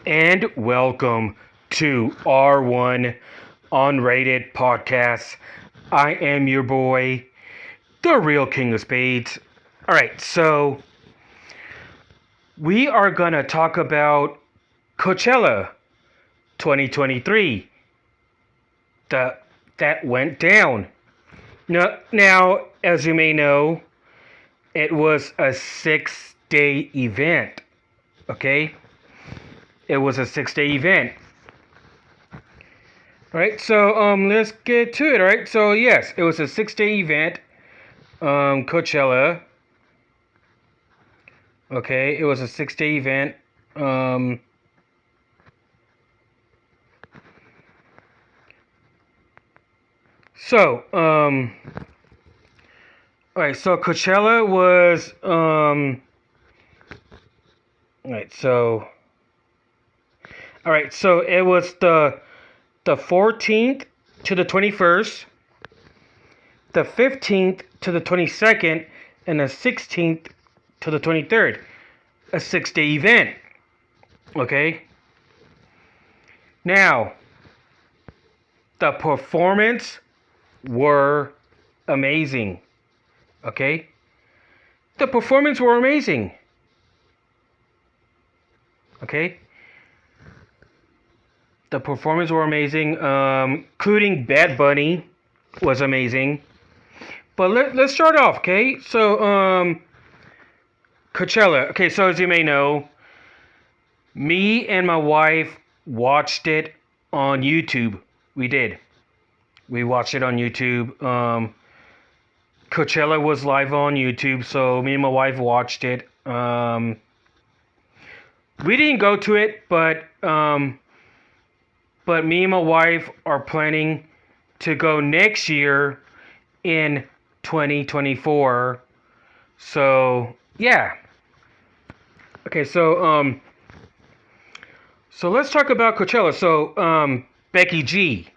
and welcome to R1 Unrated Podcast. I am your boy, the real King of Spades. All right, so we are going to talk about Coachella 2023 that went down. Now, as you may know, it was a 6-day event, okay? It was a 6-day event. All right, so let's get to it. All right, so yes, it was a 6-day event, Coachella. Okay, it was a 6-day event. Um, so all right, so Coachella was all right, so it was the 14th to the 21st, the 15th to the 22nd, and the 16th to the 23rd. A 6-day event. Okay. Now, the performance were amazing. Okay? The performance were amazing. Okay? The performance were amazing. Including Bad Bunny was amazing. But let's start off, okay? So, Coachella. Okay, so as you may know, me and my wife watched it on YouTube. We did. We watched it on YouTube. Coachella was live on YouTube, so me and my wife watched it. We didn't go to it, but me and my wife are planning to go next year in 2024. So yeah. Okay, so let's talk about Coachella. So Becky G,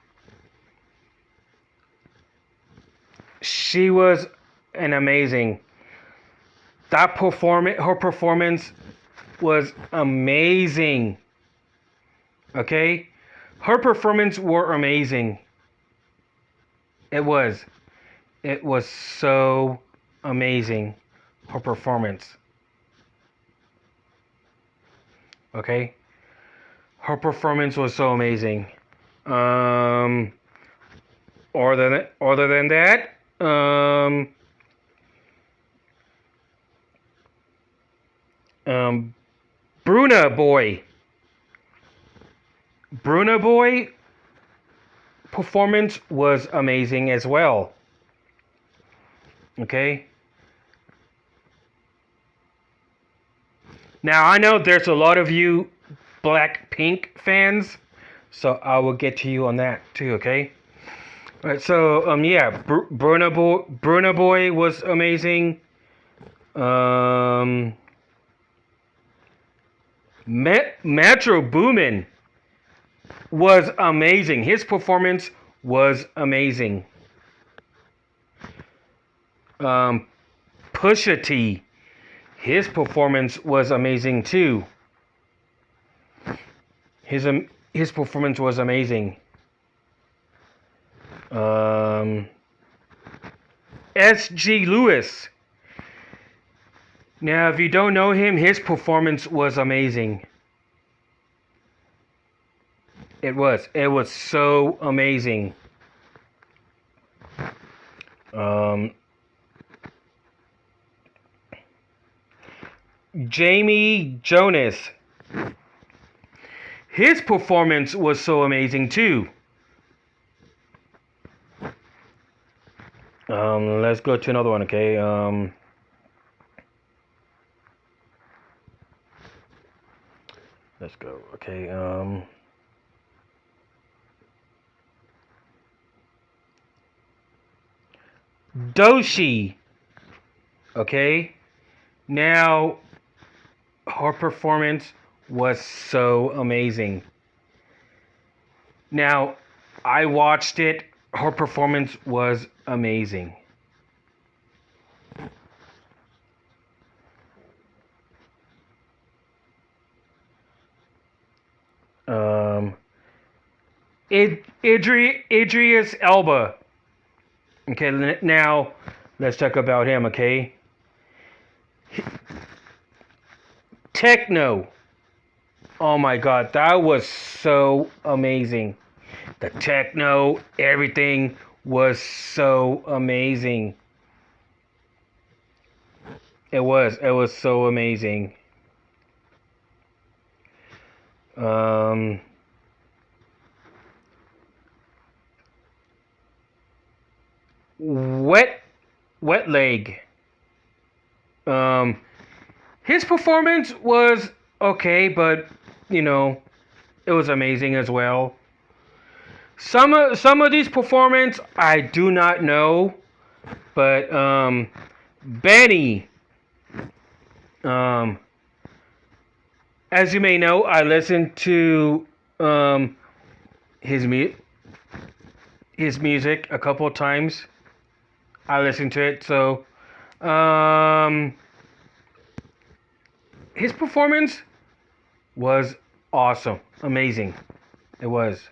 she was an amazing. Her performance was amazing. Okay? Her performance were amazing. It was. It was so amazing. Her performance. Okay? Her performance was so amazing. Other than that, Bruna Boy. Bruna Boy performance was amazing as well. Okay? Now, I know there's a lot of you Blackpink fans, so I will get to you on that too, okay? All right, so, yeah, Bruna Boy was amazing. Metro Boomin was amazing. His performance was amazing. Pusha T, his performance was amazing too. His performance was amazing. S.G. Lewis. Now, if you don't know him, his performance was amazing. It was. It was so amazing. Jamie Jonas. His performance was so amazing too. Let's go to another one, okay? Let's go, okay? Doshi, okay? Now, her performance was so amazing. Now, I watched it. Her performance was amazing. Um, Idris Elba. Okay, now let's talk about him. Okay, techno. Oh my God, that was so amazing. The techno, everything was so amazing. It was so amazing. Um, wet, wet leg. Um, his performance was okay, but you know, it was amazing as well. Some of these performance I do not know, but Benny, um, as you may know, I listened to um, his mu- his music a couple of times. I listened to it, so um, his performance was awesome, amazing. It was.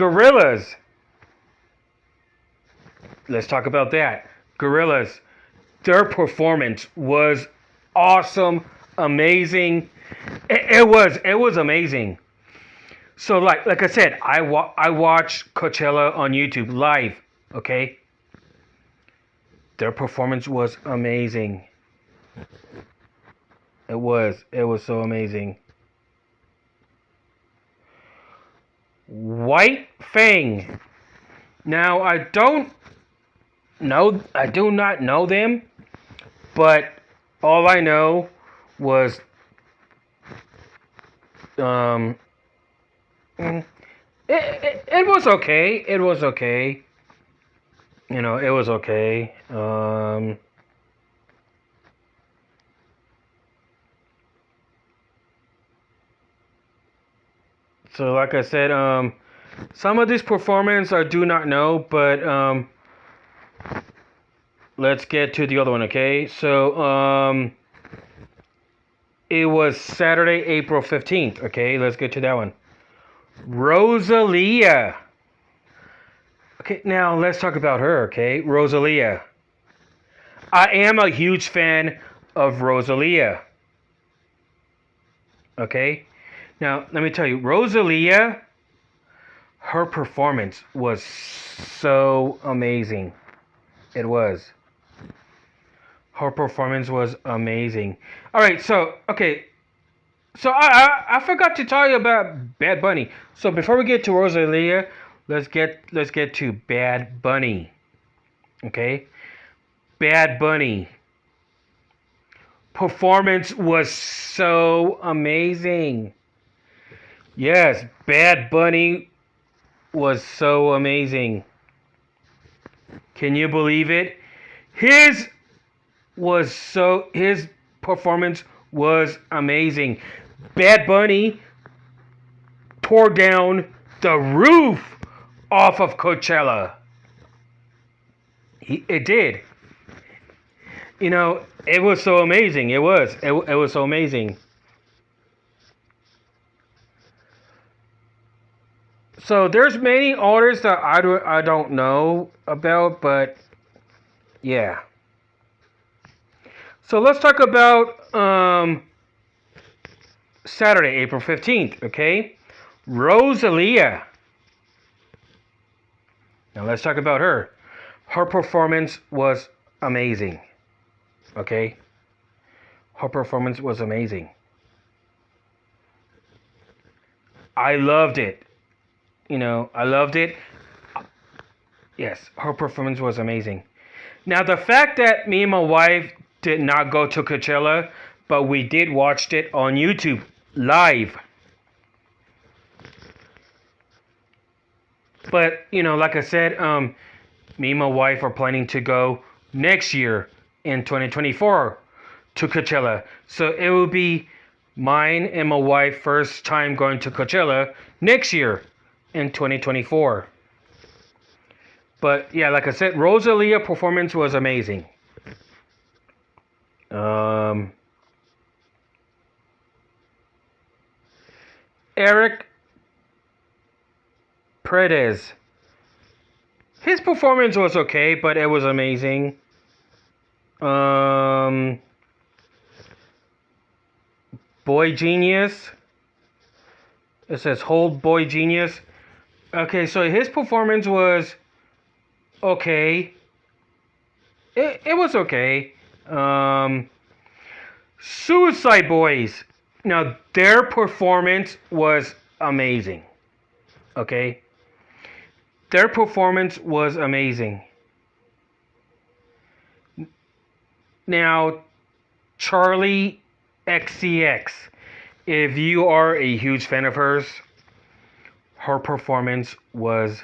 Gorillas. Let's talk about that. Gorillas. Their performance was awesome, amazing. It was amazing. So like I said, I watched Coachella on YouTube live. Okay, their performance was amazing. It was so amazing. White Fang. Now I do not know them, but all I know was um mm, it was okay. It was okay. It was okay. So like I said, some of these performance I do not know, but let's get to the other one, okay? So it was Saturday, April 15th, okay? Let's get to that one. Rosalia. Okay, now let's talk about her, okay? Rosalia. I am a huge fan of Rosalia. Okay? Now, let me tell you, Rosalia, her performance was so amazing. It was. Her performance was amazing. All right, so okay, so I forgot to tell you about Bad Bunny. So before we get to Rosalia, let's get to Bad Bunny. Okay, Bad Bunny performance was so amazing. Yes, Bad Bunny was so amazing. Can you believe it? His his performance was amazing. Bad Bunny tore down the roof off of Coachella. It did. It was so amazing. It was so amazing. So there's many artists that I don't know about, but yeah. So let's talk about Saturday, April 15th, okay? Rosalia. Now let's talk about her. Her performance was amazing. Okay? Her performance was amazing. I loved it. I loved it. Yes, her performance was amazing. Now, the fact that me and my wife did not go to Coachella, but we did watch it on YouTube live. But, like I said, me and my wife are planning to go next year in 2024 to Coachella. So it will be mine and my wife first time going to Coachella next year in 2024. But yeah, like I said, Rosalia performance was amazing. Eric Paredes. His performance was okay, but it was amazing. Boy Genius. It says Hold Boy Genius. Okay, so his performance was okay. It was okay. Suicide Boys. Now, their performance was amazing. Okay? Their performance was amazing. Now, Charlie XCX. If you are a huge fan of hers, her performance was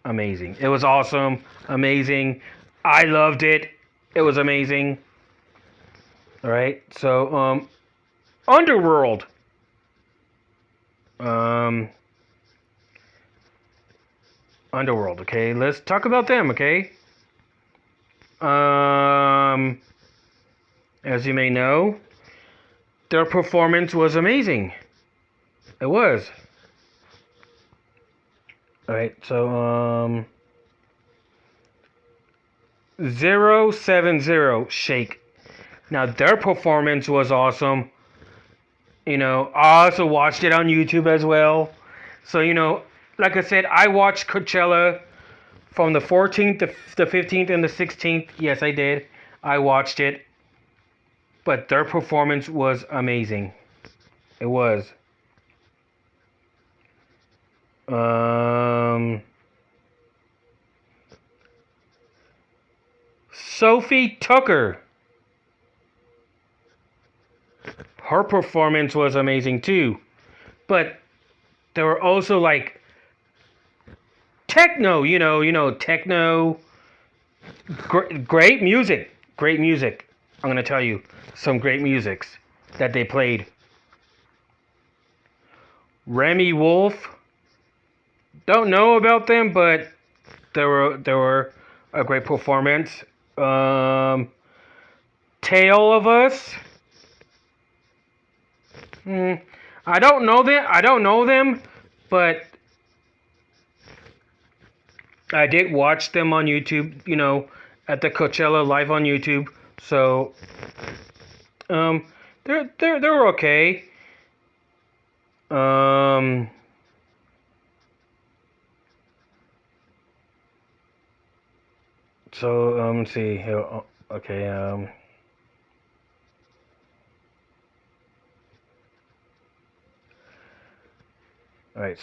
amazing. It was awesome, amazing. I loved it. It was amazing. All right. So, Underworld. Underworld. Okay, let's talk about them. Okay. As you may know, their performance was amazing. It was. All right. So, 070 Shake. Now their performance was awesome. I also watched it on YouTube as well. So, like I said, I watched Coachella from the 14th, the 15th, and the 16th. Yes, I did. I watched it. But their performance was amazing. It was. Sophie Tucker. Her performance was amazing too. But there were also like techno, techno. Great music. Great music. I'm going to tell you some great musics that they played. Remy Wolf. Don't know about them, but they were a great performance. Tale of Us. I don't know them. But I did watch them on YouTube. At the Coachella live on YouTube. So, they're okay. So let's see. Okay. All right.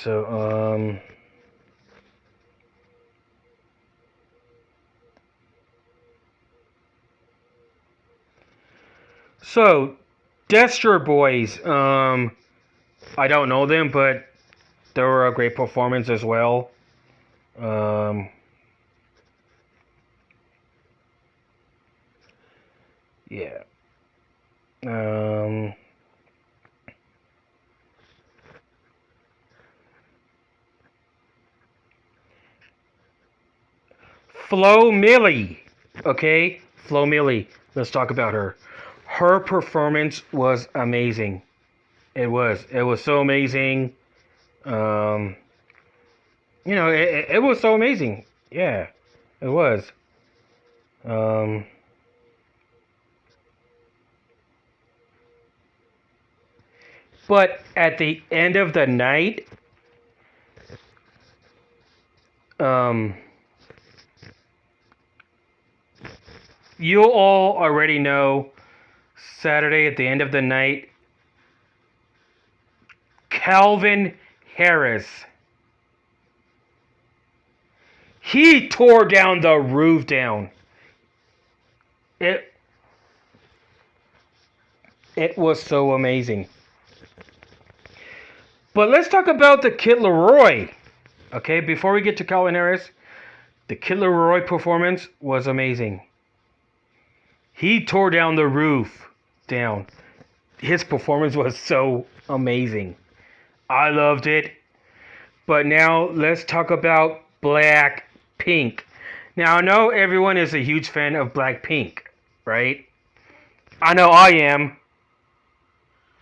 So Destra Boys. I don't know them, but they were a great performance as well. Yeah. Flo Millie. Okay? Flo Millie. Let's talk about her. Her performance was amazing. It was. It was so amazing. It was so amazing. Yeah, it was. But at the end of the night, you all already know Saturday at the end of the night, Calvin Harris. He tore down the roof down. It was so amazing. But let's talk about the Kid Laroi. Okay, before we get to Calvin Harris, the Kid Laroi performance was amazing. He tore down the roof down. His performance was so amazing. I loved it. But now let's talk about Black Blackpink. Now, I know everyone is a huge fan of Blackpink, right? I know I am.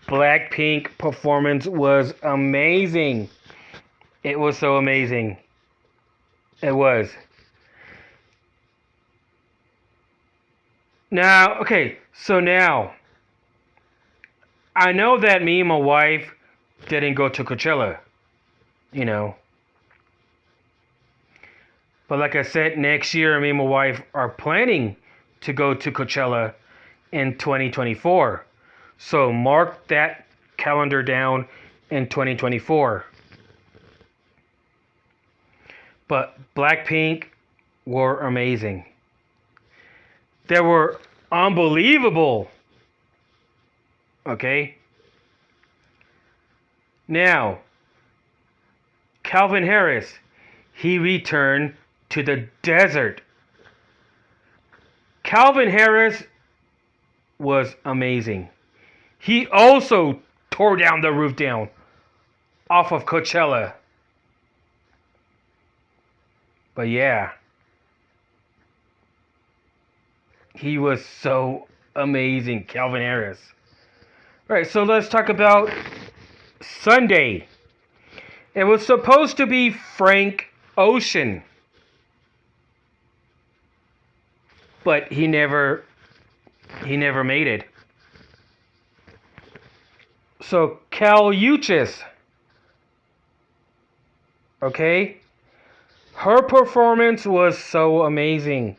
Blackpink performance was amazing. It was so amazing. It was. Now, okay, so now, I know that me and my wife didn't go to Coachella, you know. But like I said, next year, me and my wife are planning to go to Coachella in 2024. So mark that calendar down in 2024. But Blackpink were amazing. They were unbelievable. Okay? Now, Calvin Harris, he returned to the desert. Calvin Harris was amazing. He also tore down the roof down off of Coachella. But yeah, he was so amazing, Calvin Harris. All right, so let's talk about Sunday. It was supposed to be Frank Ocean, but he never made it. So Cal Uchis, okay, her performance was so amazing.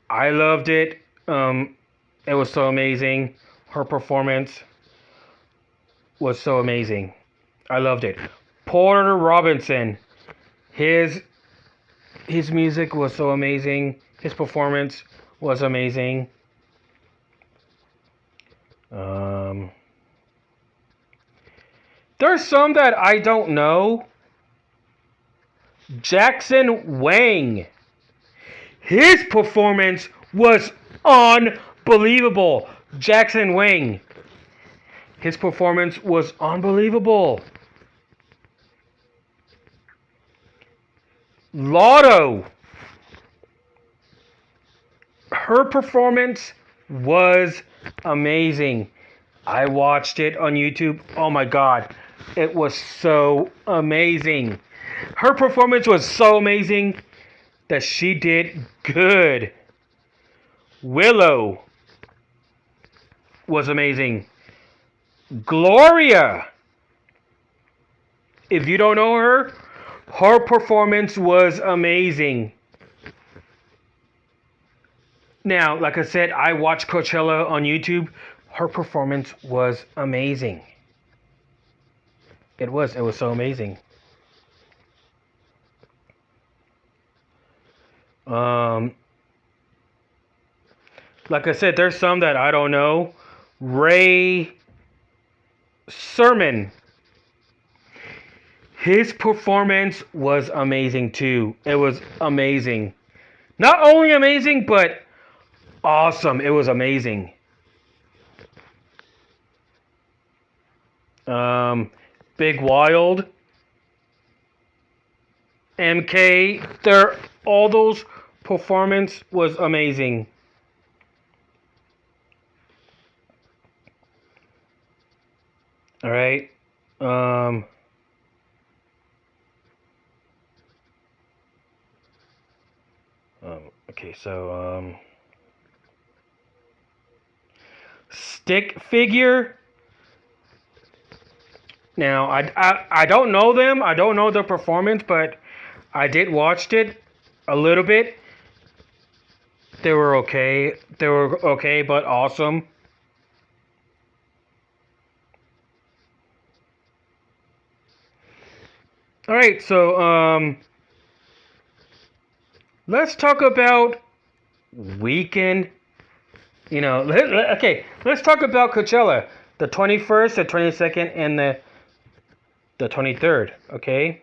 I loved it. It was so amazing. Her performance was so amazing. I loved it. Porter Robinson, his music was so amazing. His performance was amazing. There's some that I don't know. Jackson Wang, his performance was unbelievable. Jackson Wang, his performance was unbelievable. Lotto, her performance was amazing. I watched it on YouTube. Oh my god, it was so amazing. Her performance was so amazing that she did good. Willow was amazing. Gloria, if you don't know her, her performance was amazing. Now, like I said, I watched Coachella on YouTube. Her performance was amazing. It was so amazing. Like I said, there's some that I don't know. Ray Sermon, his performance was amazing too. It was amazing. Not only amazing, but awesome. It was amazing. Big Wild, MK, all those performance was amazing. All right. Okay, so Stick Figure. Now I don't know them. I don't know their performance, but I did watch it a little bit. They were okay. They were okay, but awesome. All right, so let's talk about weekend. You know, okay, let's talk about Coachella, the 21st, the 22nd, and the 23rd. Okay,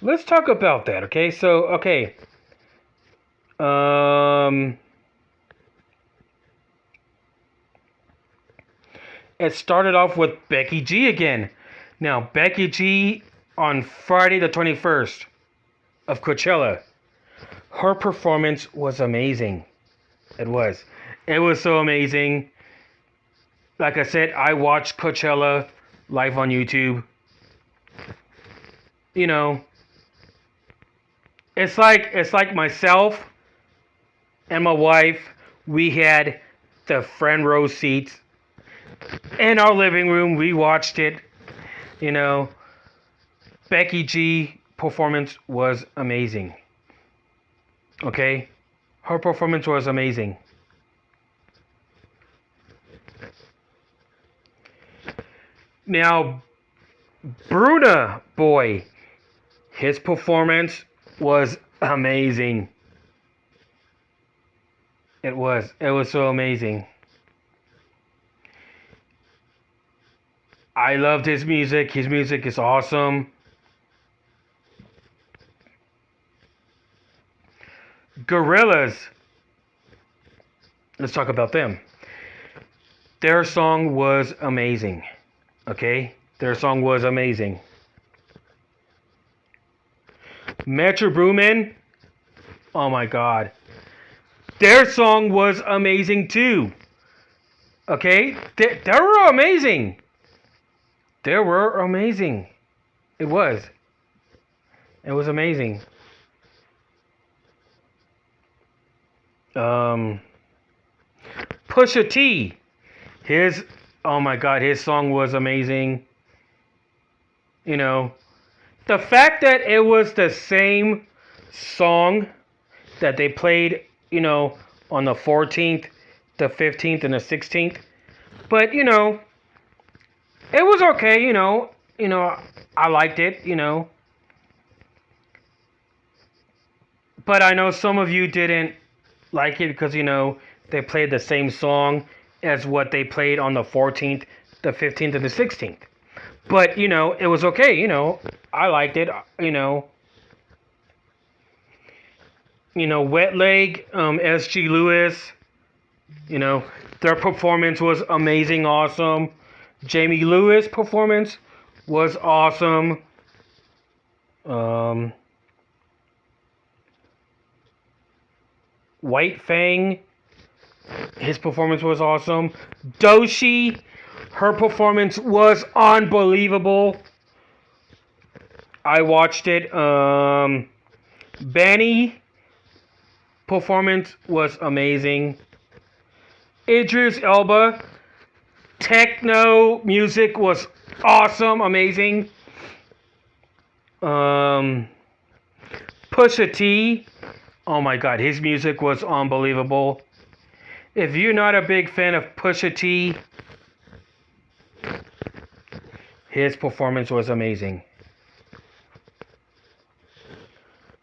let's talk about that. Okay, so okay, it started off with Becky G again. Now Becky G on Friday the 21st. of Coachella. Her performance was amazing. It was. It was so amazing. Like I said, I watched Coachella live on YouTube. You know, it's like myself and my wife. We had the front row seats in our living room. We watched it. You know, Becky G performance was amazing. Okay, her performance was amazing. Now, Bruna boy, his performance was amazing. It was. It was so amazing. I loved his music. His music is awesome. Gorillas. Let's talk about them. Their song was amazing. Okay? Their song was amazing. Metro Boomin. Oh my god. Their song was amazing too. Okay? They were amazing. They were amazing. It was. It was amazing. Pusha T. His, oh my god, his song was amazing. You know, the fact that it was the same song that they played, on the 14th, the 15th, and the 16th. But, it was okay, I liked it. But I know some of you didn't like it because, they played the same song as what they played on the 14th, the 15th, and the 16th. But, it was okay, I liked it, Wet Leg, SG Lewis, their performance was amazing, awesome. Jamie Lewis' performance was awesome. White Fang, his performance was awesome. Doshi, her performance was unbelievable. I watched it. Benny performance was amazing. Idris Elba, techno music was awesome, amazing. Pusha T, oh my god, his music was unbelievable. If you're not a big fan of Pusha T, his performance was amazing.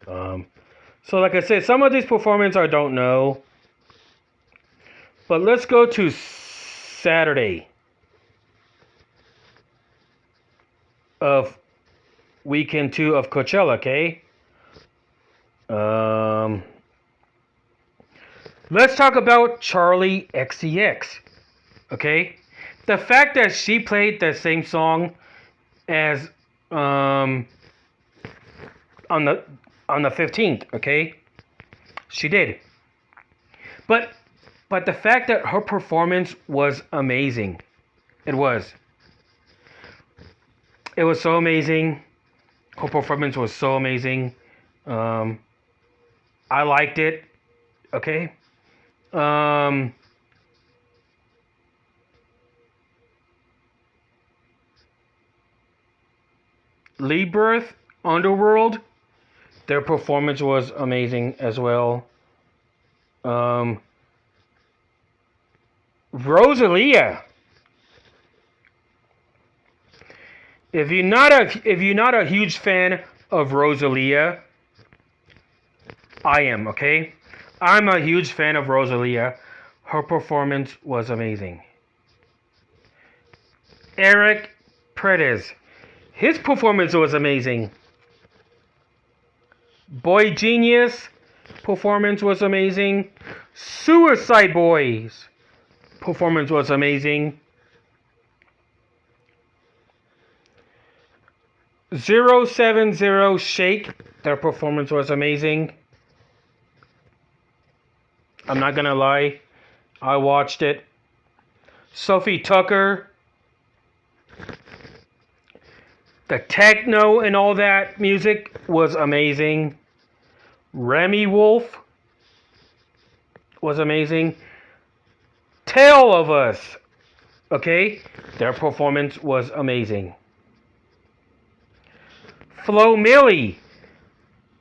So like I said, some of these performances I don't know. But let's go to Saturday of weekend 2 of Coachella, okay? Let's talk about Charlie XCX, okay? The fact that she played the same song as on the 15th, okay? She did. But the fact that her performance was amazing. It was. It was so amazing. Her performance was so amazing. I liked it. Okay. Rebirth, Underworld, their performance was amazing as well. Rosalia. If you're not a huge fan of Rosalia, I am, okay? I'm a huge fan of Rosalia. Her performance was amazing. Eric Prentice. His performance was amazing. Boy Genius performance was amazing. Suicide Boys performance was amazing. 070 Shake Their performance was amazing. I'm not gonna lie. I watched it. Sophie Tucker, the techno and all that music was amazing. Remy Wolf was amazing. Tale of Us, okay? Their performance was amazing. Flo Milli,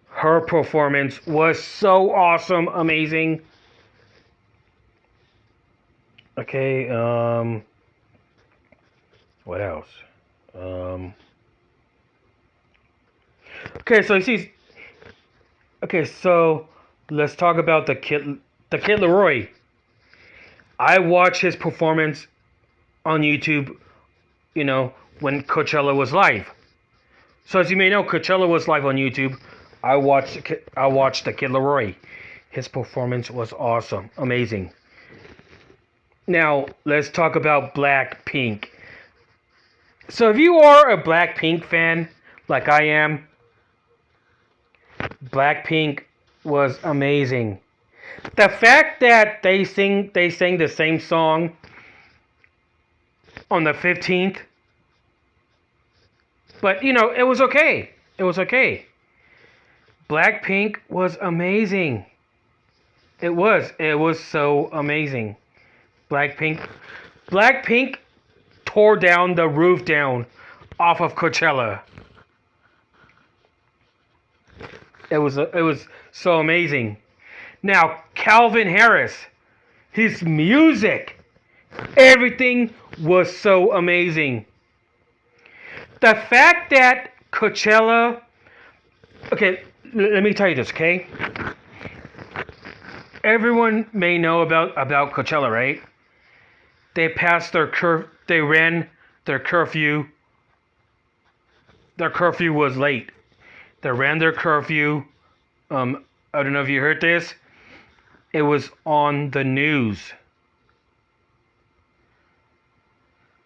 her performance was so awesome, amazing. Okay, what else? Okay, so you see, okay, so let's talk about the Kid Leroy. I watched his performance on YouTube, you know, when Coachella was live. So as you may know, Coachella was live on YouTube. I watched the Kid Leroy. His performance was awesome, amazing. Now let's talk about Blackpink. So if you are a Blackpink fan, like I am, Blackpink was amazing. The fact that they sang the same song on the 15th, but you know, it was okay. It was okay. Blackpink was amazing. It was so amazing. Blackpink tore down the roof down off of Coachella. It was so amazing. Now, Calvin Harris, his music, everything was so amazing. The fact that Coachella, okay, let me tell you this, okay? Everyone may know about Coachella, right? They passed they ran their curfew. Their curfew was late. They ran their curfew. I don't know if you heard this. It was on the news.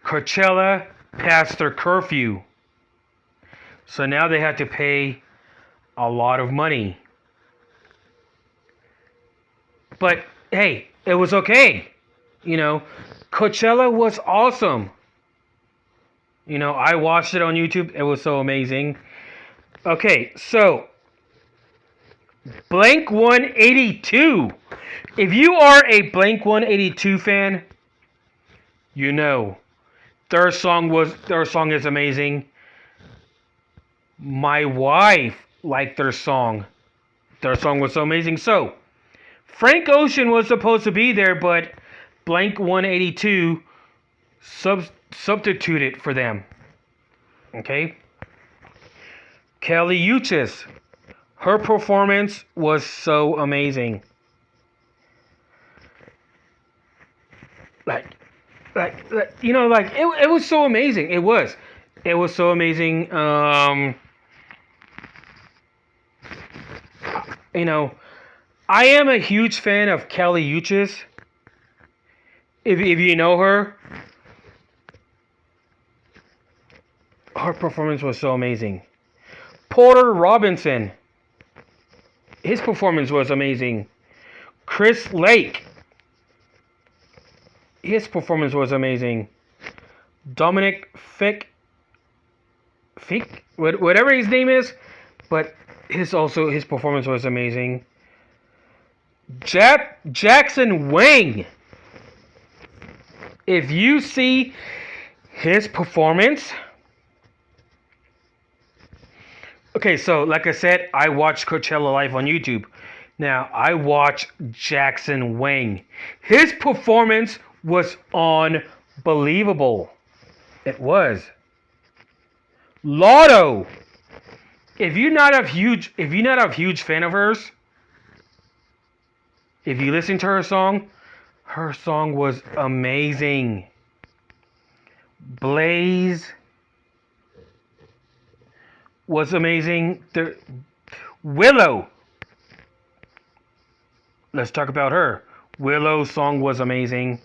Coachella passed their curfew. So now they had to pay a lot of money. But hey, it was okay. You know, Coachella was awesome. You know, I watched it on YouTube. It was so amazing. Okay, so Blank 182. If you are a Blank 182 fan, you know their song is amazing. My wife liked their song. Their song was so amazing. So, Frank Ocean was supposed to be there, but Blank 182 substituted for them. Okay? Kelly Uchis. Her performance was so amazing. Like you know, like it was so amazing. It was so amazing. You know, I am a huge fan of Kelly Uchis. If you know her, her performance was so amazing. Porter Robinson, his performance was amazing. Chris Lake, his performance was amazing. Dominic Fick, whatever his name is, but his performance was amazing. Jackson Wang, if you see his performance, okay, so like I said, I watched Coachella live on YouTube. Now I watched Jackson Wang. His performance was unbelievable. It was. Lotto. If you're not a huge fan of hers, if you listen to her song was amazing. Blaze was amazing. Willow. Let's talk about her. Willow's song was amazing.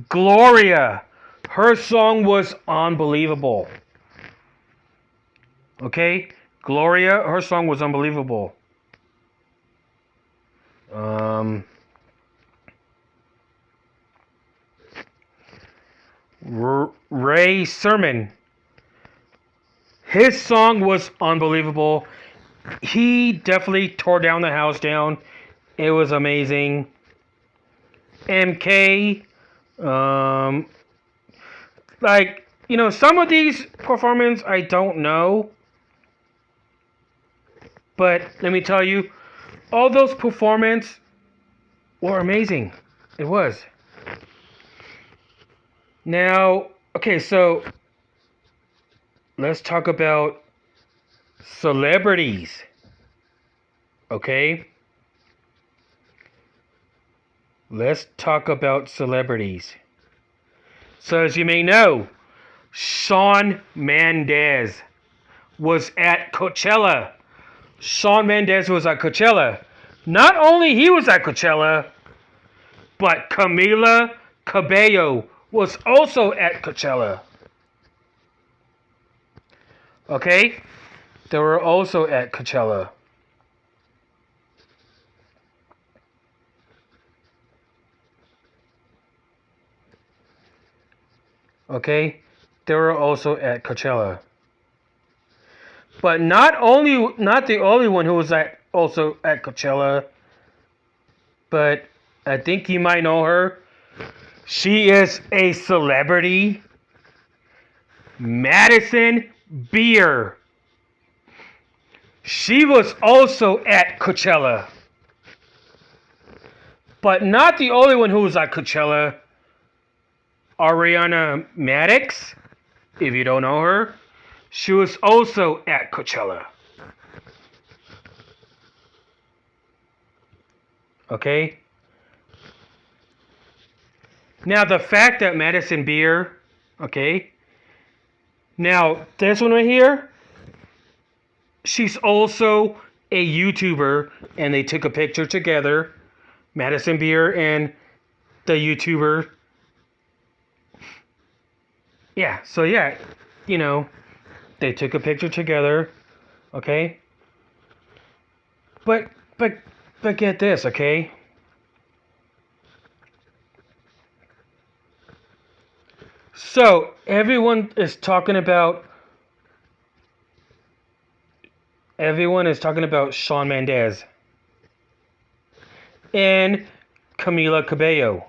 Gloria. Her song was unbelievable. Okay? Gloria, her song was unbelievable. Ray Sermon, his song was unbelievable. He definitely tore down the house down. It was amazing. MK, um, like, some of these performances I don't know, but let me tell you, all those performances were amazing. It was. Now, okay, so let's talk about celebrities. Okay? Let's talk about celebrities. So, as you may know, Shawn Mendes was at Coachella. Shawn Mendes was at Coachella. Not only he was at Coachella, but Camila Cabello was also at Coachella. Okay? They were also at Coachella. Okay? They were also at Coachella. But not the only one who was also at Coachella, but I think you might know her. She is a celebrity. Madison Beer. She was also at Coachella. But not the only one who was at Coachella. Ariana Madix, if you don't know her, she was also at Coachella. Okay? Now, the fact that Madison Beer, okay? Now, this one right here, she's also a YouTuber, and they took a picture together. Madison Beer and the YouTuber. Yeah, so yeah, they took a picture together, okay? But but but get this, okay? So everyone is talking about Shawn Mendes and Camila Cabello.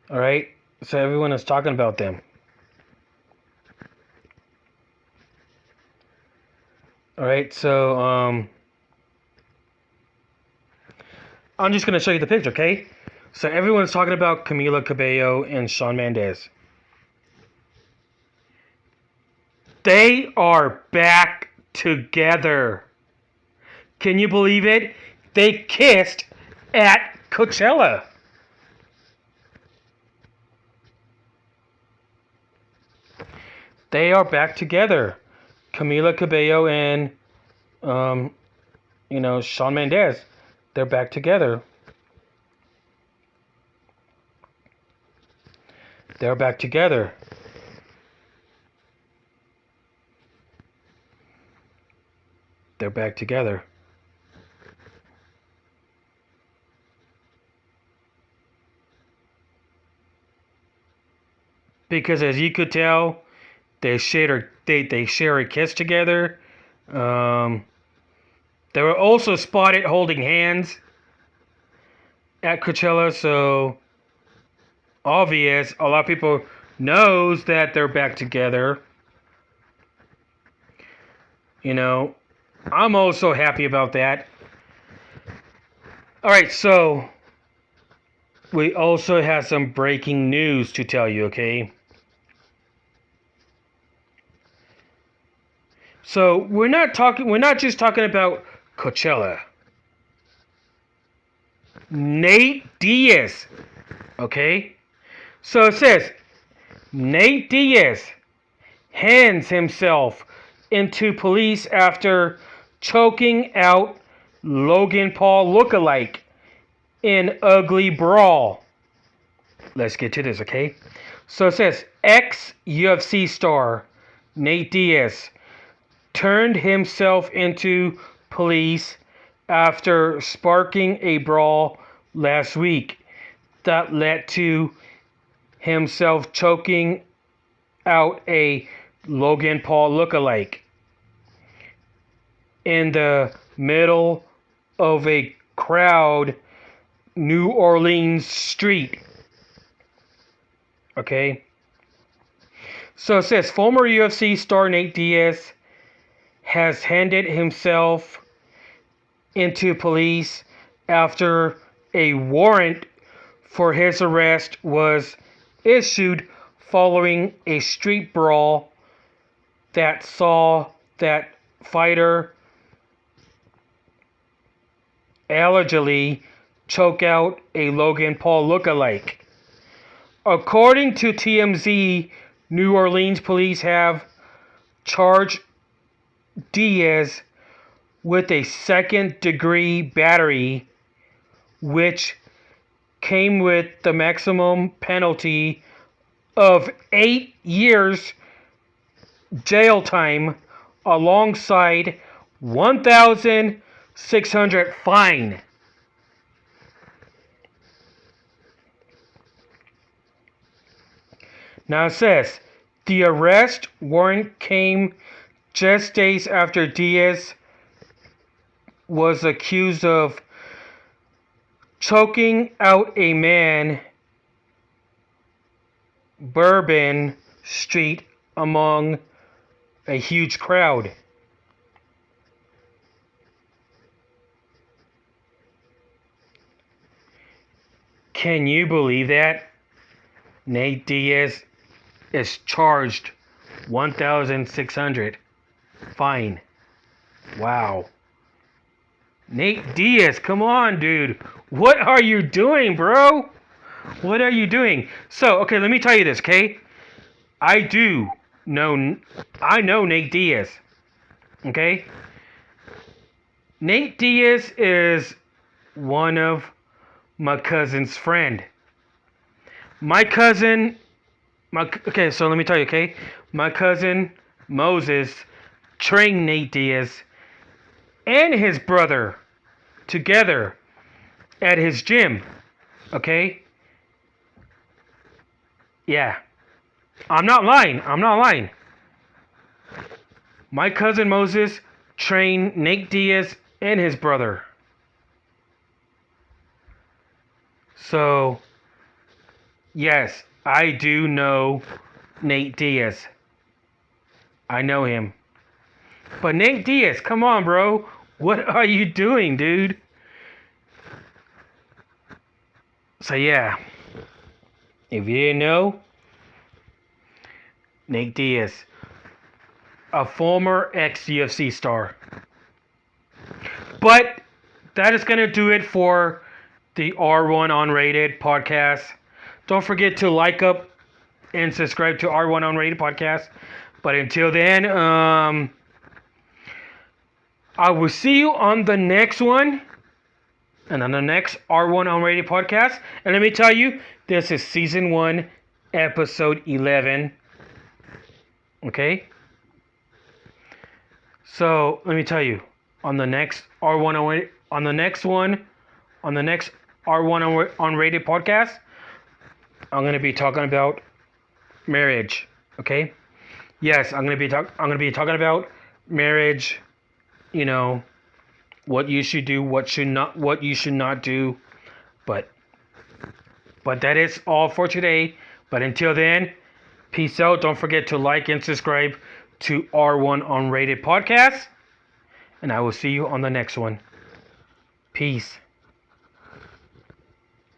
All right? So everyone is talking about them. All right? So I'm just going to show you the picture, okay? So everyone's talking about Camila Cabello and Shawn Mendes. They are back together. Can you believe it? They kissed at Coachella. They are back together. Camila Cabello and Shawn Mendes. They're back together. They're back together. They're back together. Because as you could tell, they share a kiss together. They were also spotted holding hands at Coachella, so obvious. A lot of people knows that they're back together. I'm also happy about that. All right, so we also have some breaking news to tell you, okay? So we're not just talking about Coachella. Nate Diaz, okay? So it says Nate Diaz hands himself into police after choking out Logan Paul lookalike in ugly brawl. let's get to this, okay? So it says ex-UFC star Nate Diaz turned himself into police after sparking a brawl last week that led to himself choking out a Logan Paul lookalike in the middle of a crowd New Orleans street. Okay? So it says former UFC star Nate Diaz has handed himself into police after a warrant for his arrest was issued following a street brawl that saw that fighter allegedly choke out a Logan Paul lookalike. According to TMZ, New Orleans police have charged Diaz with a second-degree battery, which came with the maximum penalty of 8 years jail time alongside $1,600 fine. Now it says the arrest warrant came just days after Diaz was accused of choking out a man Bourbon Street among a huge crowd. Can you believe that? Nate Diaz is charged $1,600 fine. Wow. Nate Diaz, come on, dude. What are you doing, bro? What are you doing? So, okay, let me tell you this, okay? I know Nate Diaz. Okay? Nate Diaz is one of my cousin's friend. Okay, so let me tell you, okay? My cousin Moses trained Nate Diaz and his brother together at his gym. Okay? Yeah. I'm not lying. My cousin Moses trained Nate Diaz and his brother. So, yes, I do know Nate Diaz. I know him. But Nate Diaz, come on, bro. What are you doing, dude? So, yeah. If you didn't know, Nate Diaz, a former ex-UFC star. But that is going to do it for the R1 Unrated podcast. Don't forget to like up and subscribe to R1 Unrated podcast. But until then, I will see you on the next one and on the next R1 Unrated podcast. And let me tell you, this is season 1, episode 11. Okay? So, let me tell you, on the next R1 Unrated, on the next R1 Unrated podcast, I'm going to be talking about marriage, okay? Yes, I'm going to be talking about marriage, you know, what you should do, what you should not do. But that is all for today. But until then, peace out. Don't forget to like and subscribe to R1 Unrated podcast, and I will see you on the next one. Peace.